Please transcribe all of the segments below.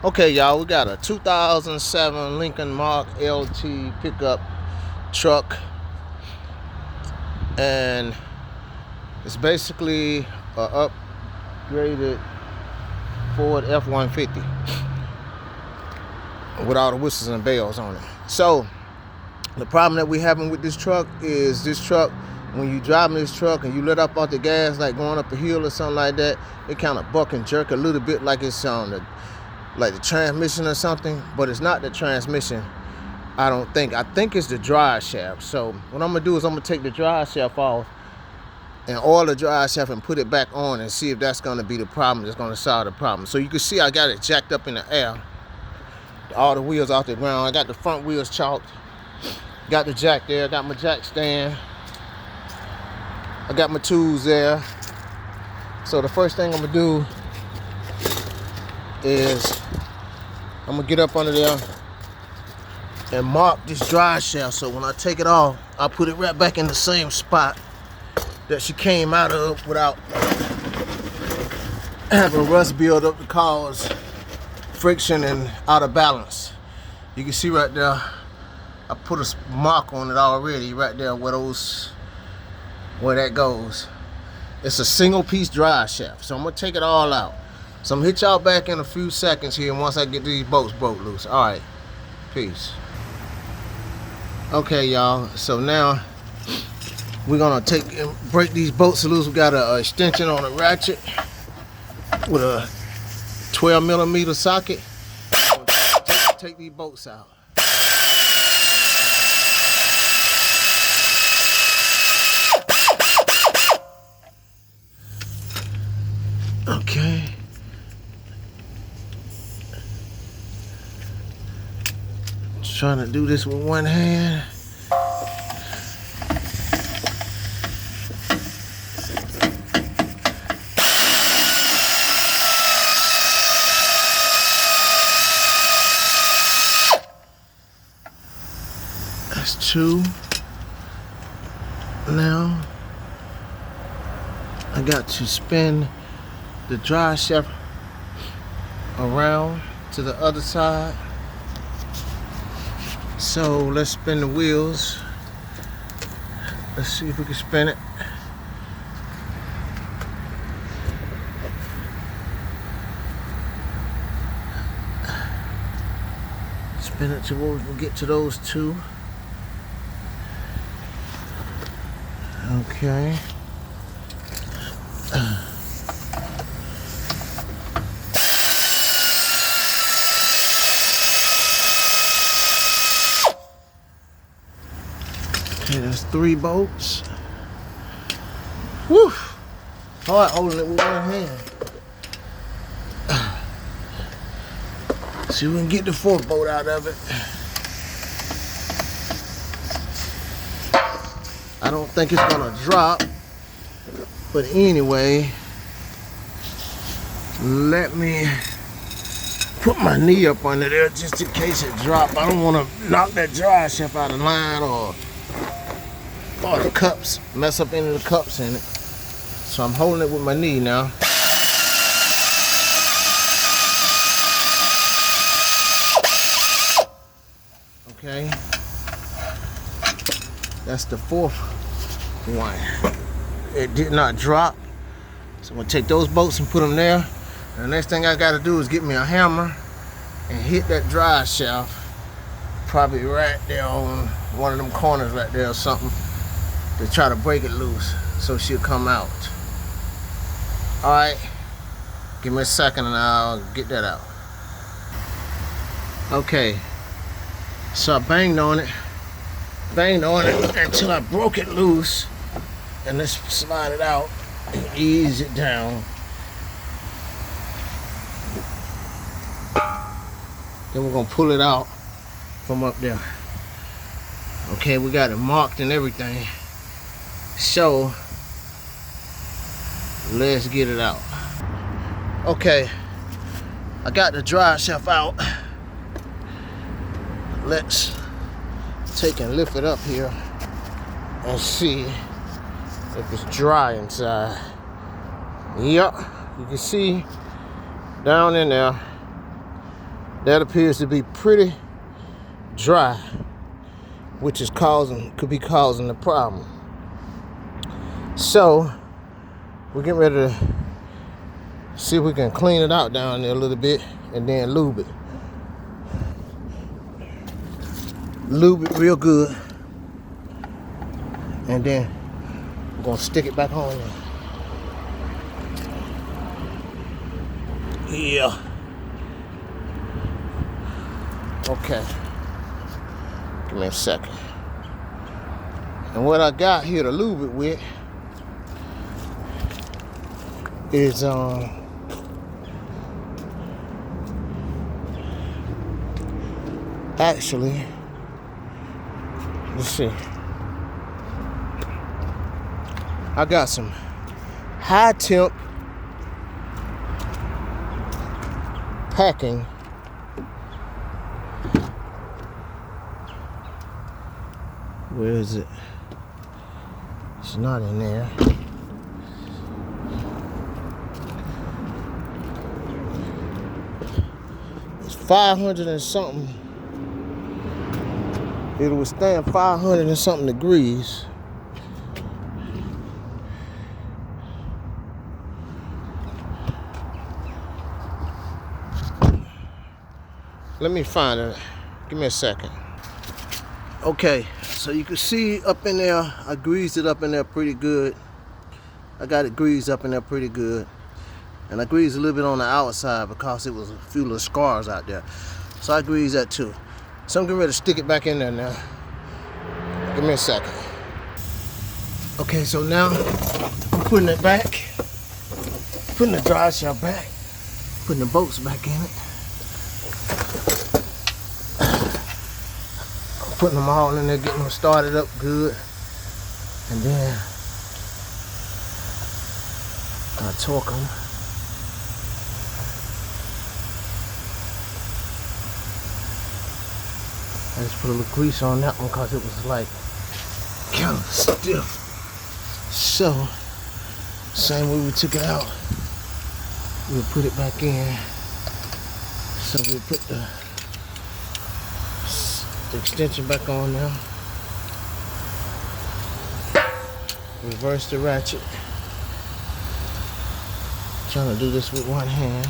Okay, y'all, we got a 2007 Lincoln Mark LT pickup truck, and it's basically a upgraded Ford F-150 with all the whistles and bells on it. So the problem that we're having with this truck is when you driving this truck and you let up off the gas, like going up a hill or something like that, it kind of buck and jerk a little bit, like it's on the transmission or something, but it's not the transmission. I think it's the drive shaft. So what I'm gonna do is I'm gonna take the drive shaft off and oil the drive shaft and put it back on and see if that's gonna be the problem that's gonna solve the problem. So you can see I got it jacked up in the air, all the wheels off the ground. I got the front wheels chalked, got the jack there, got my jack stand, I got my tools there. So the first thing I'm gonna do is I'm gonna get up under there and mark this drive shaft, so when I take it off, I'll put it right back in the same spot that she came out of without having rust build up to cause friction and out of balance. You can see right there, I put a mark on it already right there where that goes. It's a single piece drive shaft, so I'm gonna take it all out. So I'm gonna hit y'all back in a few seconds here once I get these bolts broke loose. All right, peace. Okay, y'all, so now we're gonna break these bolts loose. We got an extension on a ratchet with a 12mm socket. I'm gonna take these bolts out. Okay. Trying to do this with one hand. That's two. Now I got to spin the drive shaft around to the other side. So let's spin the wheels. Let's see if we can spin it. Spin it to where we can get to those two. Okay. Okay, there's 3 bolts. Woo! Hard holding it with one hand. See if we can get the 4th bolt out of it. I don't think it's gonna drop, but anyway, let me put my knee up under there just in case it drops. I don't want to knock that drive shaft out of line or the cups, mess up any of the cups in it. So I'm holding it with my knee now. Okay, that's the 4th one. It did not drop, so I'm gonna take those bolts and put them there. And the next thing I gotta do is get me a hammer and hit that drive shaft, probably right there on one of them corners right there or something, to try to break it loose so she'll come out. All right, give me a second and I'll get that out. Okay, so I banged on it until I broke it loose, and let's slide it out and ease it down. Then we're gonna pull it out from up there. Okay, we got it marked and everything. So let's get it out. Okay, I got the drive shaft out. Let's take and lift it up here and see if it's dry inside. Yep, you can see down in there That appears to be pretty dry, which is could be causing the problem. So we're getting ready to see if we can clean it out down there a little bit and then lube it. Lube it real good. And then we're gonna stick it back on there. Yeah. Okay. Give me a second. And what I got here to lube it with is actually, let's see. I got some high temp packing. Where is it? It's not in there. It's 500 and something. It'll withstand 500 and something degrees. Let me find it. Give me a second. Okay, so you can see up in there, I greased it up in there pretty good. I got it greased up in there pretty good. And I greased a little bit on the outside because it was a few little scars out there. So I greased that too. So I'm getting ready to stick it back in there now. Give me a second. Okay, so now I'm putting it back. Putting the dry shaft back. Putting the bolts back in it. Putting them all in there, getting them started up good. And then I torque them. I just put a little grease on that one because it was like kind of stiff. So, same way we took it out, we'll put it back in. So we'll put the extension back on now. Reverse the ratchet. Trying to do this with one hand.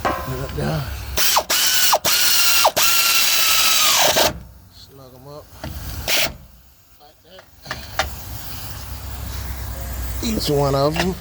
Put it up there. Snug them up like that. Each one of them.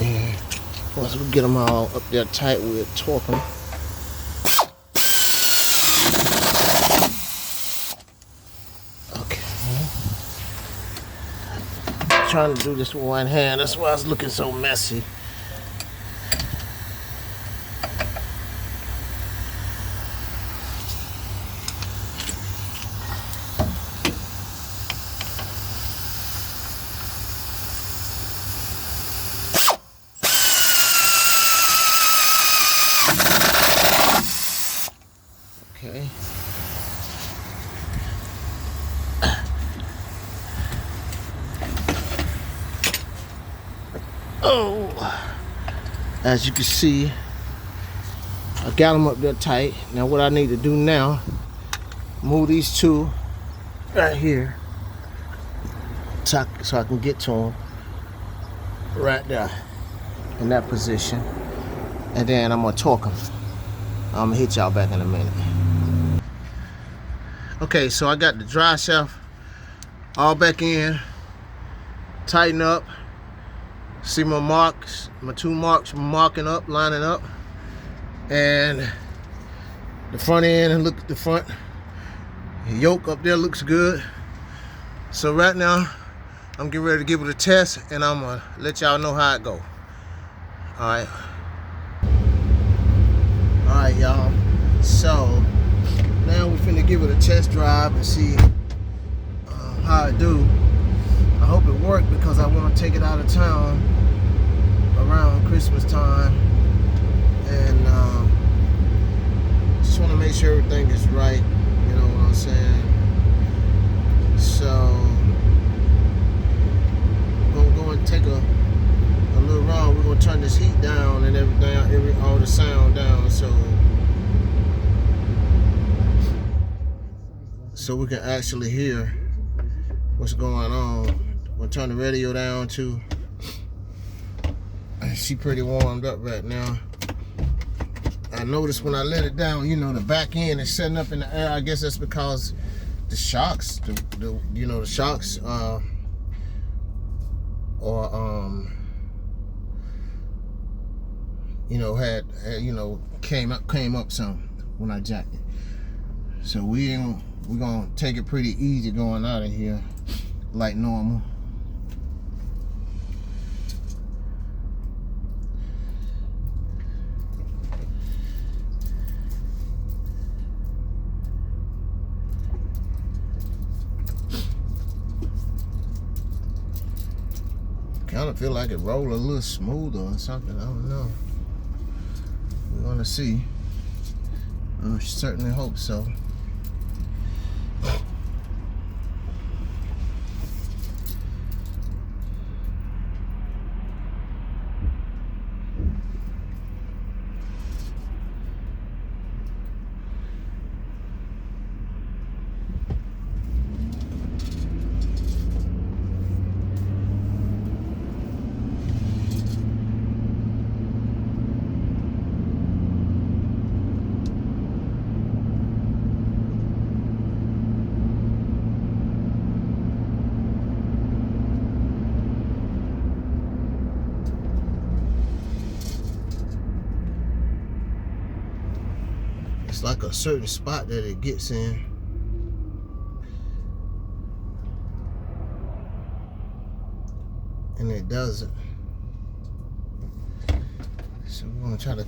And once we get them all up there tight, we'll torque them. Okay. I'm trying to do this with one hand. That's why it's looking so messy. Okay. Oh, as you can see, I got them up there tight. Now what I need to do now, move these two right here so I can get to them right there in that position. And then I'm gonna torque them. I'm gonna hit y'all back in a minute. Okay, so I got the dry shaft all back in, tighten up, See my marks, my 2 marks marking up, lining up. And the front end, and look at the front. The yoke up there looks good. So right now, I'm getting ready to give it a test, and I'm gonna let y'all know how it go. All right, y'all. So now we're finna give it a test drive and see how it do. I hope it worked because I want to take it out of town around Christmas time, and just want to make sure everything is right. You know what I'm saying? So we're gonna go and take a little round. We're gonna turn this heat down and everything, all the sound down, so we can actually hear what's going on. We'll turn the radio down too. She pretty warmed up right now. I noticed when I let it down, you know, the back end is setting up in the air. I guess that's because the shocks, the shocks, came up some when I jacked it. So we're gonna take it pretty easy going out of here, like normal. Kind of feel like it rolled a little smoother or something. I don't know. We're gonna see. I certainly hope so. It's like a certain spot that it gets in. And it doesn't. So we're gonna try to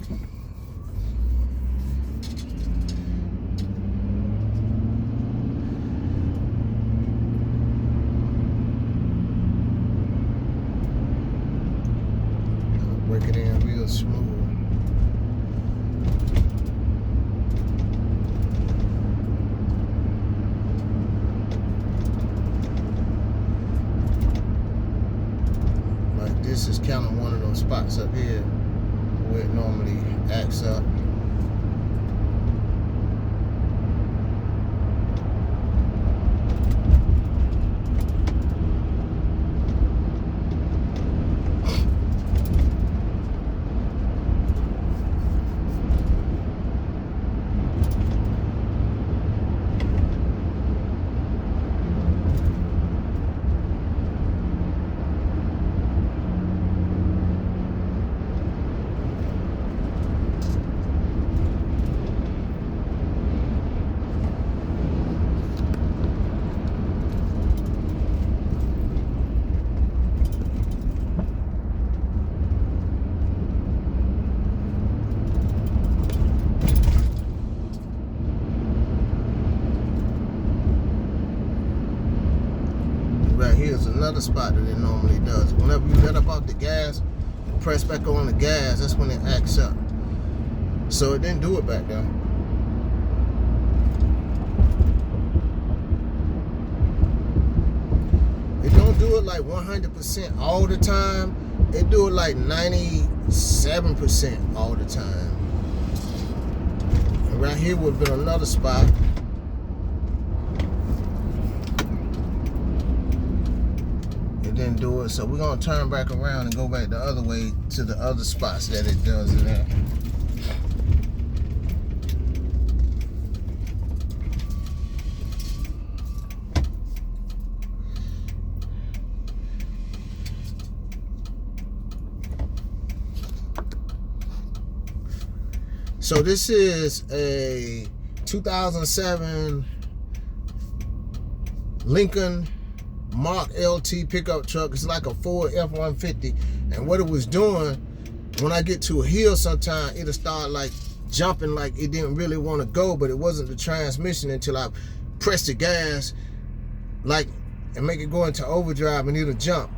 work it in real smooth. This is kind of one of those spots up here where it normally acts up. Right here is another spot that it normally does. Whenever you let up off the gas and press back on the gas, that's when it acts up. So it didn't do it back there. It don't do it like 100% all the time. It do it like 97% all the time. And right here would have been another spot. Didn't do it, so we're gonna turn back around and go back the other way to the other spots that it does it at. So this is a 2007 Lincoln Mark LT pickup truck. It's like a Ford F-150. And what it was doing, when I get to a hill sometime, it'll start like jumping like it didn't really want to go, but it wasn't the transmission until I press the gas like and make it go into overdrive and it'll jump.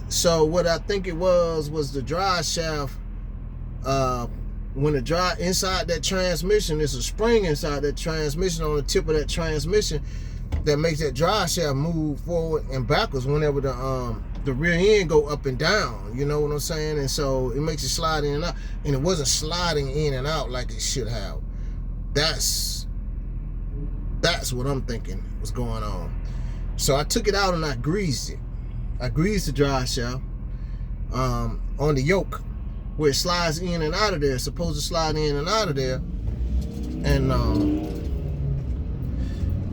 So what I think it was the drive shaft. When the drive inside that transmission, there's a spring inside that transmission on the tip of that transmission that makes that drive shaft move forward and backwards whenever the rear end go up and down. You know what I'm saying? And so it makes it slide in and out, and it wasn't sliding in and out like it should have. That's what I'm thinking was going on. So I took it out and I greased it. I greased the drive shaft on the yoke where it slides in and out of there. It's supposed to slide in and out of there, and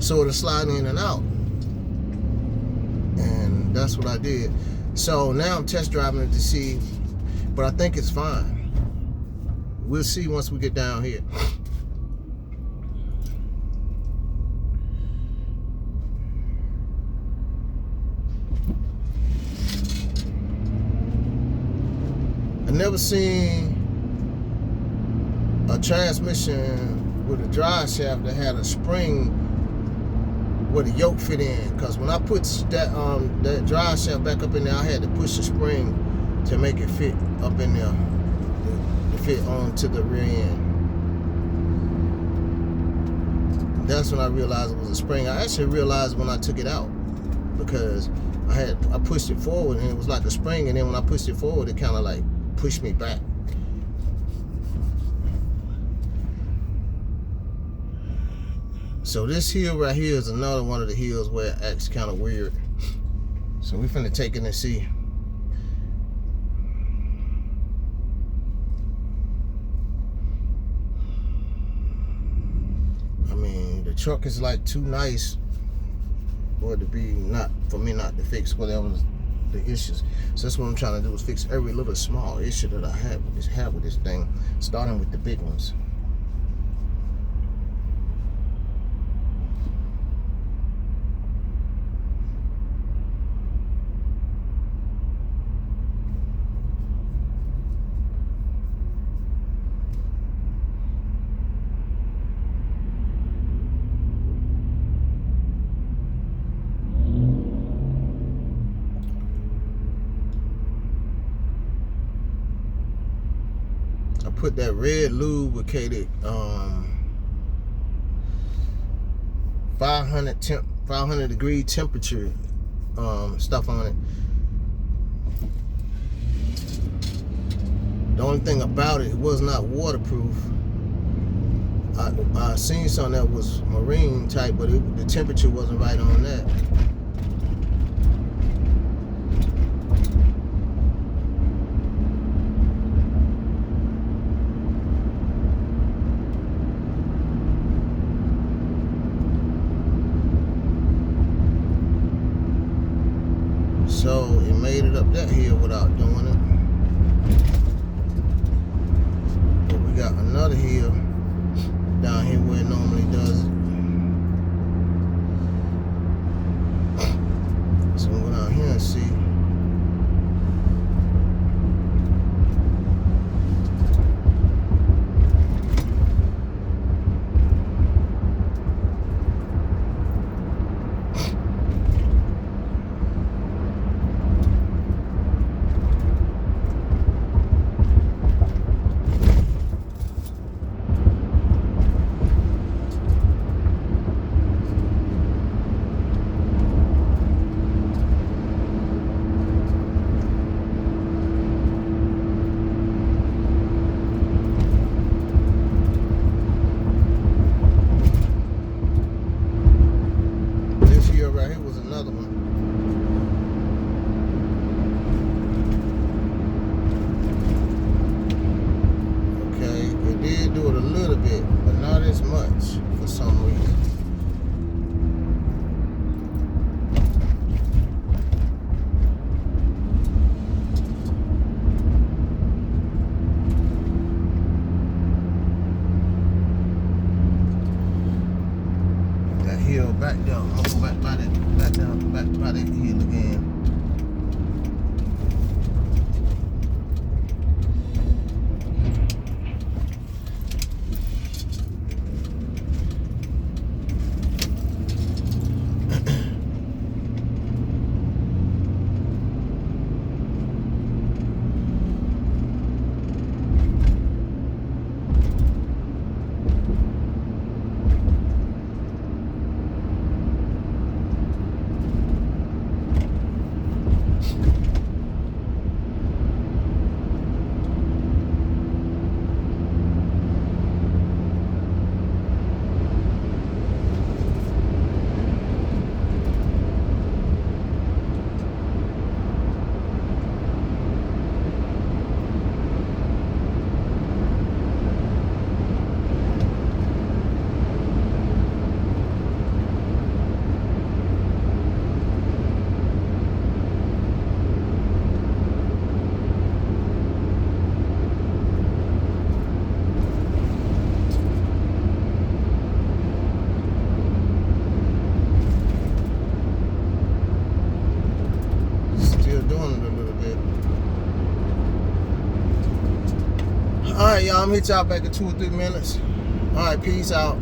so it'll slide in and out, and that's what I did. So now I'm test driving it to see, but I think it's fine. We'll see once we get down here. I never seen a transmission with a drive shaft that had a spring where the yoke fit in. Because when I put that drive shaft back up in there, I had to push the spring to make it fit up in there, to fit onto the rear end. That's when I realized it was a spring. I actually realized when I took it out, because I pushed it forward and it was like a spring, and then when I pushed it forward, it kind of like pushed me back. So this hill right here is another one of the hills where it acts kind of weird. So we finna take it and see. I mean, the truck is like too nice for it to be for me not to fix whatever the issues. So that's what I'm trying to do, is fix every little small issue that I have with this thing, starting with the big ones. Put that red lubricated 500 degree temperature stuff on it. The only thing about it was not waterproof. I seen something that was marine type, but the temperature wasn't right on that. So it made it up that hill without doing it. But we got another hill down here where it normally does it. So we'll go down here and see. back there. I'm gonna go back by that hill again. Doing it a little bit. All right, y'all. I'm hit y'all back in 2 or 3 minutes. All right, peace out.